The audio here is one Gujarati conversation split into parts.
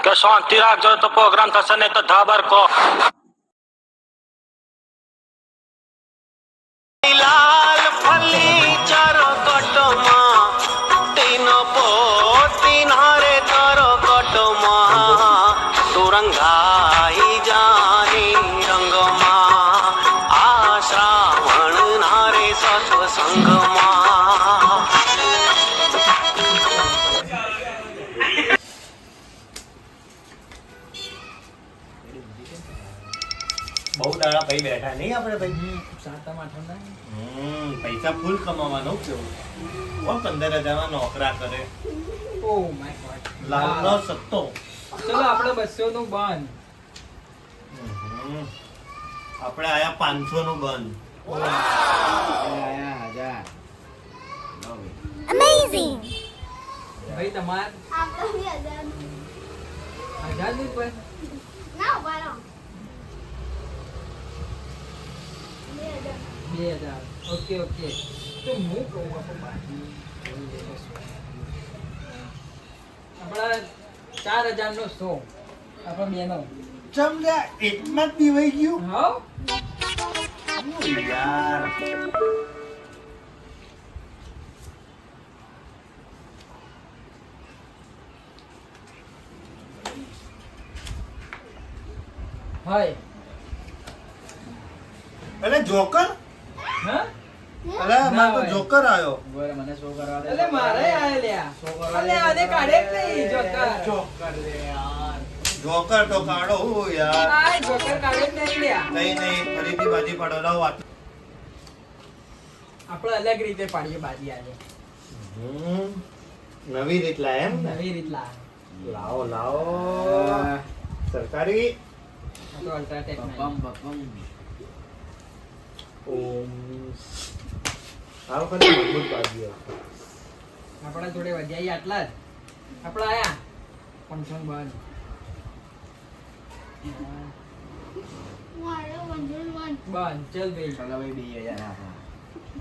કે શાંતિ રાખજો તો પ્રોગ્રામ થશે નહીં તો ધાબર કો લાલ ફર્નિચર કટમાં તીનો પોતીન હરે તરો કટમાં તુરંગાઈ જાની રંગમાં આ શ્રાવણ નારે સત્સંગમાં બહુ દાડા ભાઈ બેઠા નહીં આપણે ભાઈ પૈસા ફૂલ કમાવાનો કેવું 15,000 નોકરા કરે. Oh my god. લાલનો સત્તો. ચલો આપણે 200 નું બંધ. આપણે આયા 500 નું બંધ. આયા 1000. Amazing. ભાઈ તમાર આપણે 1000 નું બંધ. ના બારો 2000. Okay okay. તો હું કહું આપણે બાકી આપણા 4000 નો શો આપણે બેનો ચમજા એકમાં જ દીવાઈ ગયું. હા યાર હાય અલે જોકર હા અલે માર તો જોકર આયો. બોલે મને શો કરવા દે. એટલે મારે આયા લ્યા શો કરવા અલે આને કાઢે જ નહીં જોકર જોકર લે યાર. જોકર તો કાઢો હો યાર. આ જોકર કાઢે જ નહીં લ્યા નહીં ફરીથી બાજી પાડો લાવો વાત. આપણે અલગ રીતે પાડીએ બાજી આજે નવી રીત લાય એમ ને? નવી રીત લાવો સરકારી આ તો અલ્ટ્રાટેક બપમ બપમ. ઓમ આ વખતે મજબૂત બાજી હતી. આપણા જોડે વધ્યા આટલા જ આપણે આયા 500 બંધ મારો 101 બંધ ચલ ભાઈ ચલો ભાઈ 2000 આપો.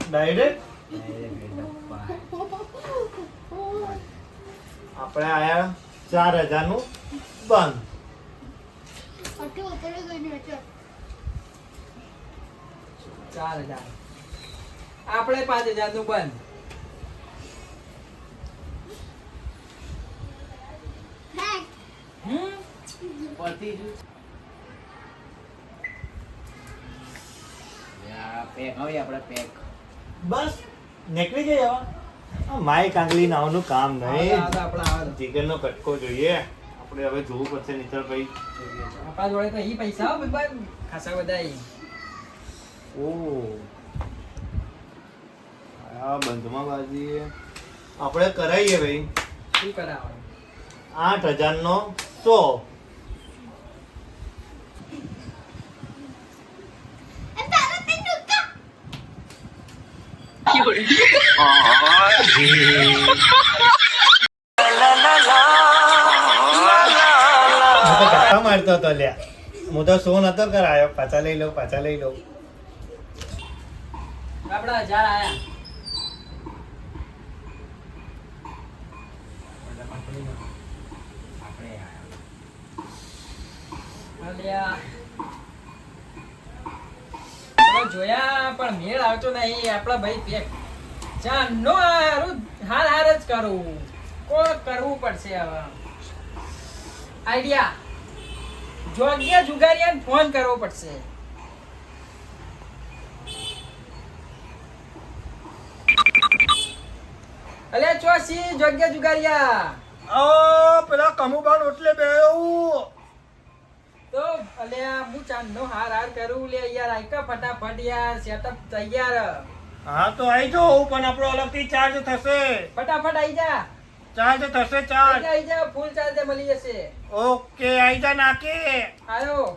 ડાયરેક્ટ ડાયરેક્ટ ડબ્બા. આપણે આયા 4,000 નું બંધ. અટો ઉતરે ગઈ અટો 4000 આપણે 5000 નું બંધ હેક પરથી જ. યાર પેક હવે આપણે પેક. બસ નીકળી ગઈ હવે. આ માય કાંગલી નાવનું કામ નહીં. આપણા જીગરનો કટકો જોઈએ. આપણે હવે જોવું પડશે નીતર ભાઈ. જોડે તો ઈ પૈસા હો ભાઈ ખાસા બધા ઈ. ઓ આ બંધમાં બાજી આપણે કરાઈએ ભાઈ. શું કરાવવાનું 8,000 નો 100. એ તારા તે નુકા મારતો હતો લ્યા. હું તો 100 નતો કરાયો. પાછા લઈ લઉં આપડા 1000 આયા આપણે અલ્યા આપણે જોયા પણ મેળ આવતો નહીં આપડા ભાઈ પેક જાનનો હારું હાર જ કરું કોઈ કરવું પડશે હવે આઈડિયા જોગ્યા જુગારિયાને ફોન કરવો પડશે અલ્યા ચોસી જોગ્યા જુગારિયા પેલા કમુબાન એટલે બેહું. તો અલ્યા હું ચાંદનો હાર કરું લે યાર આઈકા ફટાફટ યાર સેટઅપ તૈયાર હા તો આઈ જાઓ પણ આપણો અલગથી ચાર્જ થશે. ફટાફટ આઈ જા ચાર્જ થશે ચાર્જ. આઈ જા ફૂલ ચાર્જ મળી જશે ઓકે આઈ જા નાકે. આયો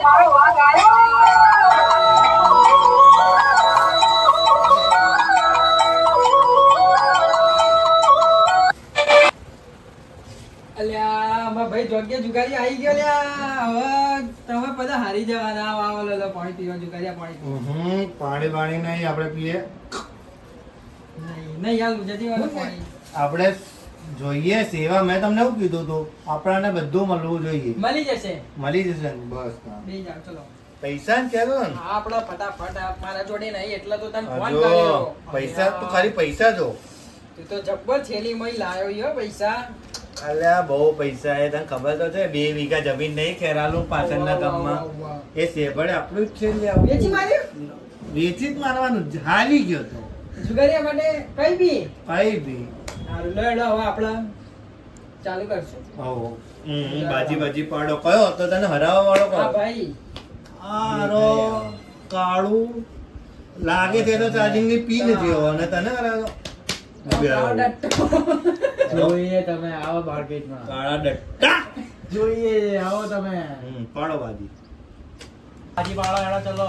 મારો વાગ આયો અલ્યા મારા ભાઈ જોગ્યા જુગારી આવી ગયો લ્યા હવે તમે બધા હારી જવાના આવો લો પાણી પીવા જુગારિયા પાણી પાણી નહીં આપણે પીએ. નહીં યાર જતી વાળો પાણી આપણે જોઈએ સેવા મેં તમને એવું કીધું હતું આપણાને બધું મળવું જોઈએ મળી જશે મળી જશે ને બસ હા. બે જાવ ચલો પૈસા ને કહેતો ને હા આપડે ફટાફટ મારા જોડે નહીં એટલે તો તને ફોન જો કર્યો પૈસા તું ખાલી પૈસા જો તું તો જબ્બર છેલી મય લાયો યો પૈસા અલ્યા બહુ પૈસા એ તને ખબર તો છે 2 વીઘા જમીન નહીં ખેરાલું પાછળના ગામમાં એ શેભડે આપણું જ છે લે આવું. વેચી માર્યું વેચી જ મારવાનું હાલી ગયો તો જુગારિયા માટે કઈ બી કઈ બી હારું લડ હવે આપડે ચાલુ કરશું હો બાજી બાજી પાડો કયો તો તને હરાવવા વાળો હા કયો ભાઈ આરો કાળું લાગે છે તો ચાર્જિંગ ની પીન જેવો અને તને હરાવો કાળો ડટ્ટો. જોઈએ તમે આવો માર્કેટમાં કાળા ડટ્ટા જોઈએ આવો તમે પાડો બાજી ભાજી પાડો હેડો ચલો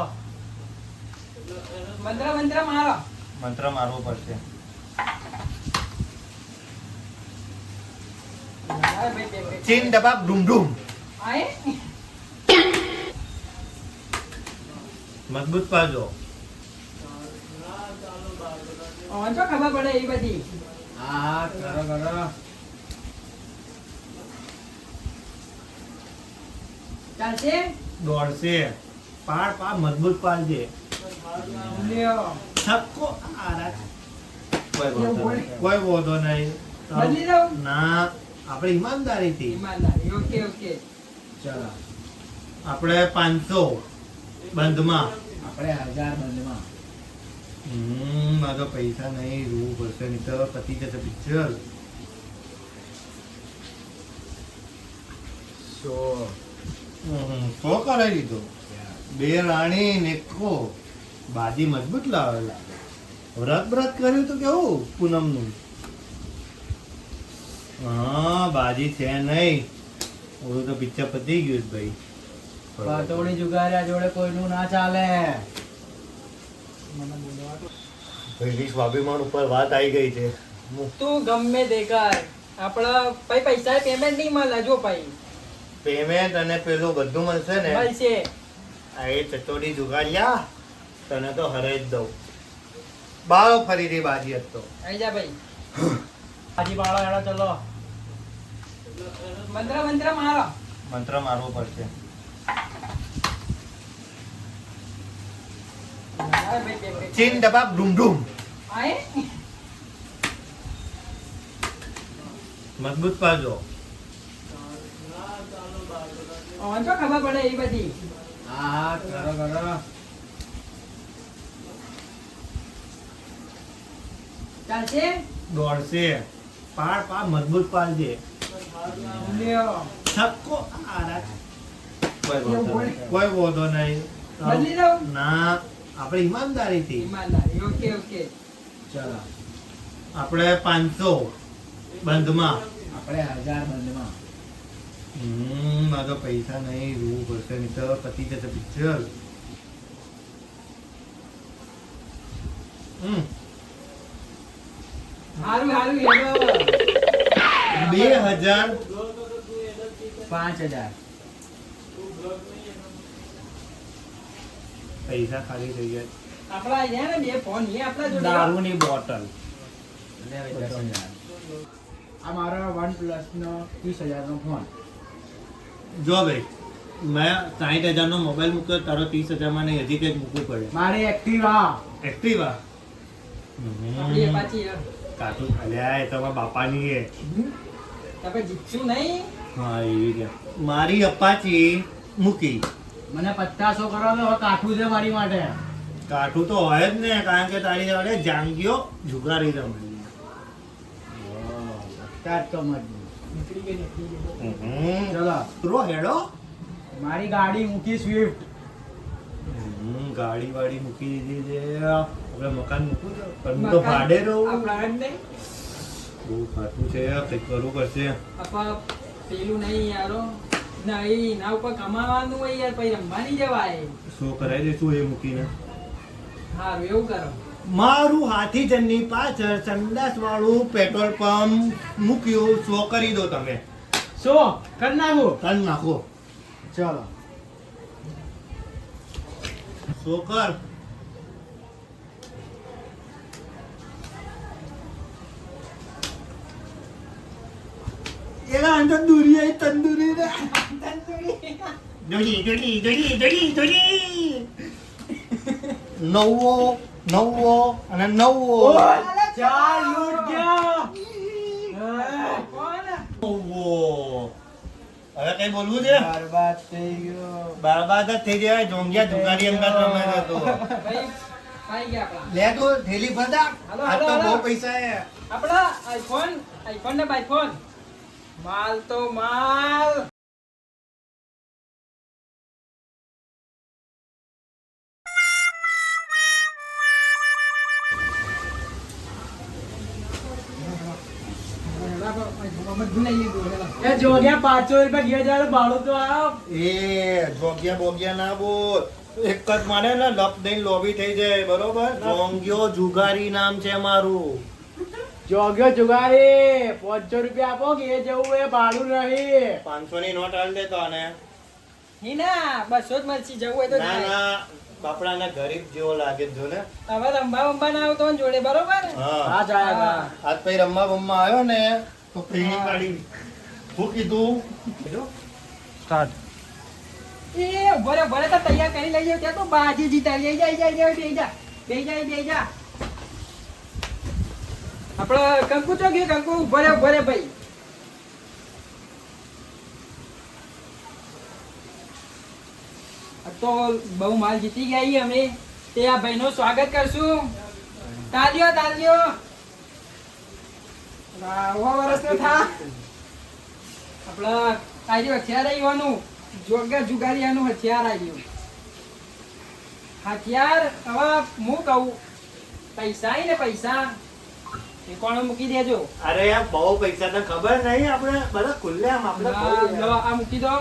મંત્ર મંત્ર મારો મંત્ર મારવો પડશે અરે ભાઈ, બે, બે. ચીન ડબાક ડુમ ડુમ આએ? મજબૂત પાજો વાંચો ખબર પડે એ બધી હા કરો કરો ચાલશે દોડશે પાડ પાડ મજબૂત પાડજે લ્યો છક્કો આરા કોઈ વાંધો નહીં બદલી દઉં? ના આપણે ઈમાનદારીથી ઈમાનદારી ઓકે ઓકે ચલો આપણે 500 બંધમાં આપણે 1000 બંધમાં મારો પૈસા નહીં રૂ પડશે નહીં તો પતી જશે પિક્ચર સો સો કરાવી દીધો 2 રાણી ને એકો બાજી મજબૂત લાવેલા વ્રત વ્રત કર્યું તો કેવું પૂનમનું હા બાજી છે નહીં ઓલું તો પિક્ચર પતી ગયું છે ભાઈ પાટોળી જુગાર્યા જોડે કોઈનું ના ચાલે ભાઈ સ્વાભિમાન ઉપર વાત આવી ગઈ છે તું ગમે તે કર આપડા ભાઈ પૈસા પેમેન્ટ નહીં મળે જો ભાઈ પેમેન્ટ અને પેલું બધું મળશે ને મળશે આ એ ચટોડી જુગાડ્યા તને તો હરાઈ જ દઉં બાવ ફરીથી બાજી હતો આઈ જા ભાઈ ભાજી પાડો હેડો ચલો મંત્ર મંત્ર મારો મંત્ર મારવો પડશે અરે ભાઈ, બે, બે. ચીન ડબાક ડુમ ડુમ આએ? મજબૂત પાજો વાંચો ખબર પડે એ બધી હા કરો કરો ચાલશે દોડશે પાડ પાડ મજબૂત પાડજે લ્યો છક્કો આરા કોઈ વાંધો નહીં બદલી દઉં? ના આપણે ઈમાનદારીથી ઈમાનદારી ઓકે ઓકે ચલો આપણે 500 બંધમાં આપણે 1000 બંધમાં મારો પૈસા નહીં રૂ પડશે નહીં તો પતી જશે પિક્ચર હારું હારું હેડો 2000 5000 પૈસા ખાલી થઈ ગયા આપડા અહીંયા ને બે ફોન એ આપડા જોડે દારૂની બોટલ અને 10000 આ મારો OnePlus નો 30000 નો ફોન જો ભાઈ મેં 60,000 નો મોબાઈલ મૂક્યો તારો 30,000 માં નહીં હજી કંઈક મૂકવું પડે મારી એક્ટિવા એક્ટિવા આપડી એ પાછી કાઠું અલ્યા એ તમારા બાપાની એ તમે જીતશું નહીં હા એવી છે મારી અપાચી મૂકી મને 500 કરો તો હવે કાઠું છે મારી માટે કાઠું તો હોય જ ને કારણ કે તારી જોડે જાંગીઓ જુગારી રમવાની સ્ટાર્ટ તો મત નીકળી ગઈ ચલો રો હેડો મારી ગાડી મૂકી સ્વિફ્ટ ગાડી વાડી મૂકી દીધી છે આપણે મકાન મૂકવું છે પણ હું તો ભાડે રહું આપડા જ નહીં બહુ ખાતું છે કંઈક કરવું પડશે આપા પેલું નહીં યારો નહીં ના ઉપર કમાવાનું હોય યાર પછી રમવાની જવાય શું કરાવી દઈશું એ મૂકીને હારું એવું કરો મારું હાથીજનની પાછળ સંડાસ વાળું પેટ્રોલ પંપ મૂક્યું શો કરી દો તમે શું કર નાખું કર નાખો ચલો શો કર તંદુરી આઈ તંદુરી રે દોડી દોડી દોડી દોડી દોડી નવો નવો અને નવો ચાર લૂટ ગયા નવો હવે કઈ બોલવું છે બરબાદ થઈ ગયો બરબાદ જ થઈ જાય જોંગિયા જુગારી અંગાત રમે છે તો ભાઈ આવી ગયા આપણા લે તો થેલી ભદા હાલો, આ તો હાલો, બહુ હાલો. પૈસા હે આપણા આઈફોન ને બાઈફોન માલ તો માલ એ જો ગયા 500 રૂપિયા ગયા ત્યારે ભાડું તો આવ એ જોગિયા બોગિયા ના બોલ એક જ માને ને લપ દઈને લોબી થઈ જાય બરોબર જોંગિયો જુગારી નામ છે મારું જોગ્યો જુગારી 500 રૂપિયા આપો કે એ જવું એ ભાડું નહીં 500 ની નોટ આલ દેતો અને હી ના 200 જ મળશે જવું હોય તો ના જાય. ના બાપડાના ગરીબ જેવો લાગે છે જો ને હવે રંબા ના આવતો ને જોડે બરોબર હા હા જાય આજ પછી રમવા બમવા આવ્યો ને તો ફ્રી કાઢી શું કીધું સ્ટાર્ટ એ ભરે ભરે તો તૈયાર કરી લઈ જાવ ત્યાં તો બાજી જીતા લઈ જાય બે જા આપડે કંકુ તો ગયું કંકુ ભરે ભરે ભાઈ આ તો બહુ માલ જીતી ગયા ઈ અમે તે આ ભાઈનું સ્વાગત કરશું તાલીઓ તાલીઓ આવો વર્ષનો થા આપડા આર્યો હથિયાર આવ્યું જોગા જુગારીયાનું હથિયાર આવ્યું હથિયાર હવે હું કહું પૈસા ને પૈસા એ કોણ મૂકી દેજો અરે યાર બહુ પૈસા તને ખબર નહીં આપણે બધા ખુલ્લે આમ આપણે લો આ મૂકી દો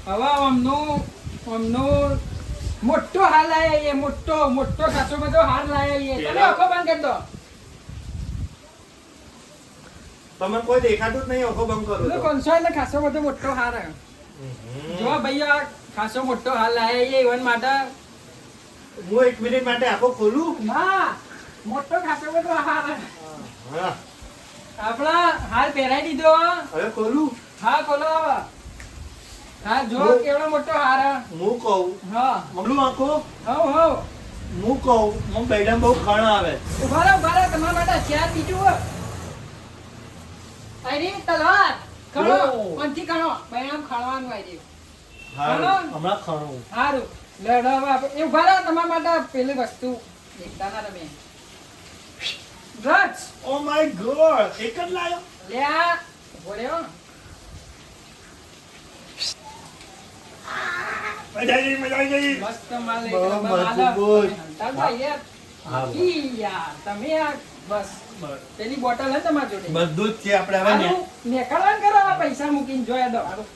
હવે અમનું મોટો હાર લાયા એ મોટો ખાસો બધો હાર લાયા એ તમે આખો બંધ કરી દો તમને કોઈ દેખાતું જ નહીં ઓખો બંધ કરું તો. કોનસો એટલે ખાસો બધો મોટો હાર હમ. જો ભૈયા ખાસો મોટો હાર લાયા એ ઇવન માટે હું 1 મિનિટ માટે આખો ખોલું ના મોટો ખાસો બધો હાર હા આપણા હાર પહેરાઈ દીધો હવે ખોલું હા ખોલો હા જો કેવડો મોટો હાર હું કહું હા મગલું આખો હવ હું કહું મને બેડા બહુ ખાણ આવે ઉભા રહો તમારા માટે ચાર બીજું આઈરી તલવાર ખણો ઓ. પંથી ખણો પરિણામ ખણવાનું આઈરી હારું, હમણાં ખાણું સારું લડવા એ ઉભા રહો તમારા માટે પેલી વસ્તુ દેખતા ના તમે ડ્રગ્સ ઓ માય ગોડ એક જ લાયો લે આ ઉભો રહ્યો મજા આવી ગઈ મસ્ત માલ બહુ એક નંબર મસ્ત માલ બોલ. તાલભાઈ યાર હા, ઈ યાર તમે આ બસ પેલી બોટલ હે તમારી જોડે બધું જ છે આપણે હવે ને નીકળવાનું કરો આ પૈસા મૂકીને જોયા દો હારું.